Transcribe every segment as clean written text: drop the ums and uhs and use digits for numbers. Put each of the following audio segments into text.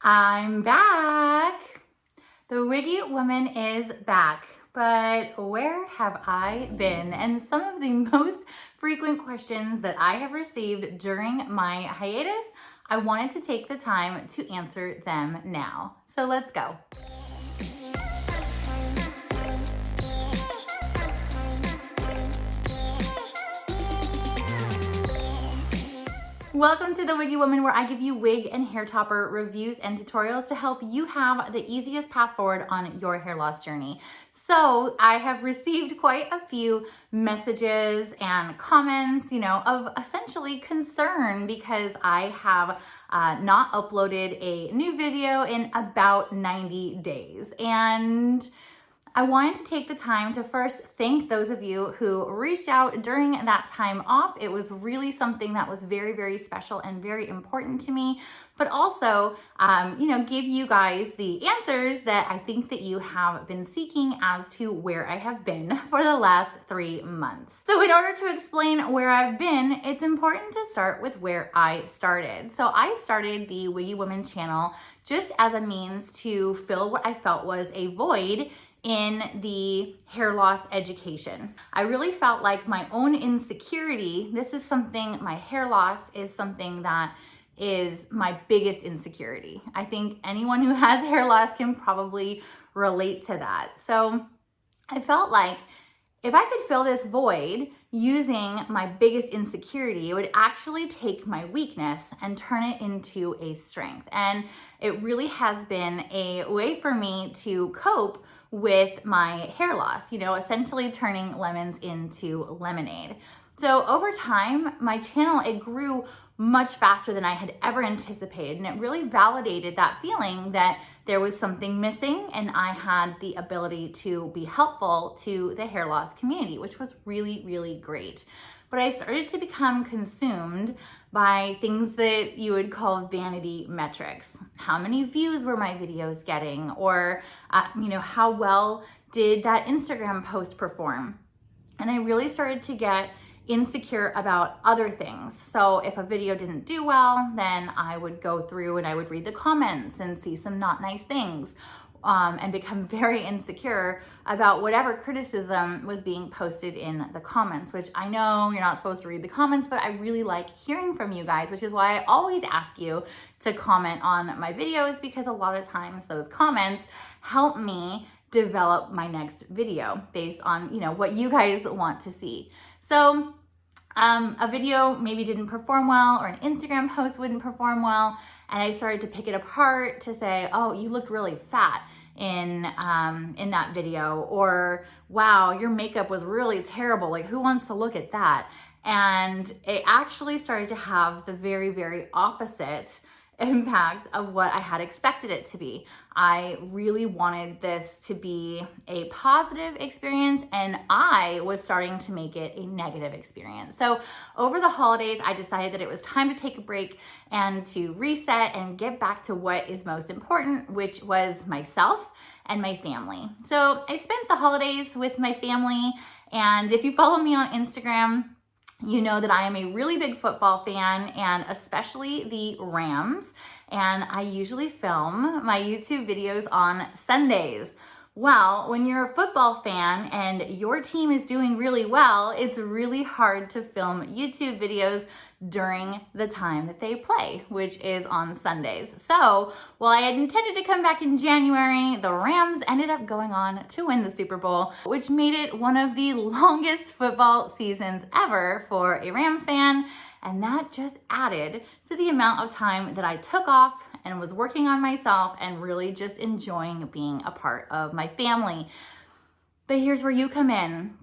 I'm back. The Wiggy woman is back, but where have I been? And some of the most frequent questions that I have received during my hiatus, I wanted to take the time to answer them now. So let's go. Welcome to the Wiggy Woman, where I give you wig and hair topper reviews and tutorials to help you have the easiest path forward on your hair loss journey. So I have received quite a few messages and comments, of essentially concern because I have not uploaded a new video in about 90 days. And I wanted to take the time to first thank those of you who reached out during that time off. It was really something that was very, very special and very important to me, but also, give you guys the answers that I think that you have been seeking as to where I have been for the last 3 months. So in order to explain where I've been, it's important to start with where I started. So I started the Wiggy Woman channel just as a means to fill what I felt was a void in the hair loss education. I really felt like my own insecurity, my hair loss is something that is my biggest insecurity. I think anyone who has hair loss can probably relate to that. So I felt like if I could fill this void using my biggest insecurity, it would actually take my weakness and turn it into a strength. And it really has been a way for me to cope with my hair loss, essentially turning lemons into lemonade. So over time, my channel, it grew much faster than I had ever anticipated. And it really validated that feeling that there was something missing and I had the ability to be helpful to the hair loss community, which was really, really great. But I started to become consumed by things that you would call vanity metrics. How many views were my videos getting? Or, how well did that Instagram post perform? And I really started to get insecure about other things. So if a video didn't do well, then I would go through and I would read the comments and see some not nice things. And become very insecure about whatever criticism was being posted in the comments, which I know you're not supposed to read the comments, but I really like hearing from you guys, which is why I always ask you to comment on my videos, because a lot of times those comments help me develop my next video based on, what you guys want to see. So a video maybe didn't perform well, or an Instagram post wouldn't perform well, and I started to pick it apart to say, oh, you looked really fat in that video, or wow, your makeup was really terrible. Like, who wants to look at that? And it actually started to have the very, very opposite impact of what I had expected it to be. I really wanted this to be a positive experience, and I was starting to make it a negative experience. So over the holidays, I decided that it was time to take a break and to reset and get back to what is most important, which was myself and my family. So I spent the holidays with my family, and if you follow me on Instagram, you know that I am a really big football fan, and especially the Rams. And I usually film my YouTube videos on Sundays. Well, when you're a football fan and your team is doing really well, it's really hard to film YouTube videos during the time that they play, which is on Sundays. So while I had intended to come back in January, the Rams ended up going on to win the Super Bowl, which made it one of the longest football seasons ever for a Rams fan. And that just added to the amount of time that I took off and was working on myself and really just enjoying being a part of my family. But here's where you come in.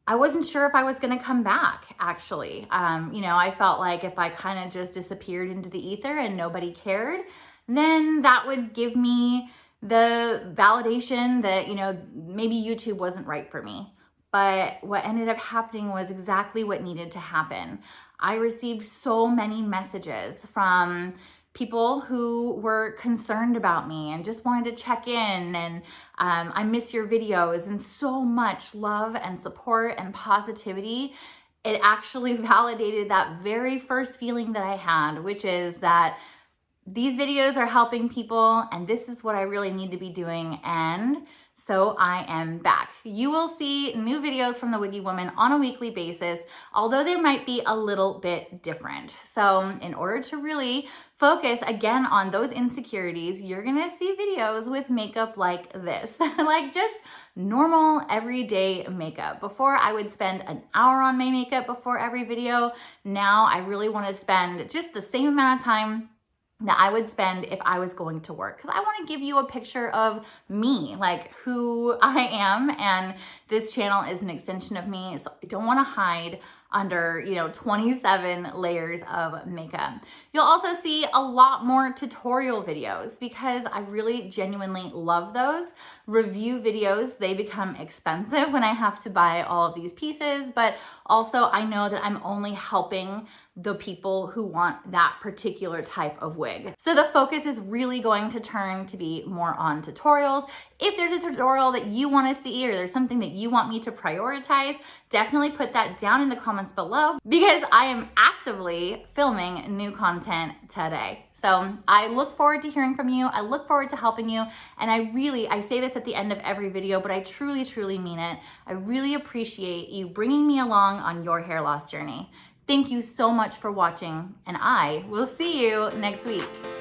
I wasn't sure if I was gonna come back, actually. I felt like if I kind of just disappeared into the ether and nobody cared, then that would give me the validation that, maybe YouTube wasn't right for me. But what ended up happening was exactly what needed to happen. I received so many messages from people who were concerned about me and just wanted to check in, and I miss your videos, and so much love and support and positivity. It actually validated that very first feeling that I had, which is that these videos are helping people and this is what I really need to be doing. And so I am back. You will see new videos from the Wiggy Woman on a weekly basis, although they might be a little bit different. So in order to really focus again on those insecurities, you're gonna see videos with makeup like this, like just normal everyday makeup. Before I would spend an hour on my makeup before every video. Now I really wanna spend just the same amount of time that I would spend if I was going to work, because I want to give you a picture of me, like who I am, and this channel is an extension of me, so I don't want to hide under 27 layers of makeup. You'll also see a lot more tutorial videos because I really genuinely love those. Review videos, they become expensive when I have to buy all of these pieces, but also I know that I'm only helping the people who want that particular type of wig. So the focus is really going to turn to be more on tutorials. If there's a tutorial that you want to see or there's something that you want me to prioritize, definitely put that down in the comments below because I am actively filming new content today. So I look forward to hearing from you. I look forward to helping you. And I say this at the end of every video, but I truly, truly mean it. I really appreciate you bringing me along on your hair loss journey. Thank you so much for watching, and I will see you next week.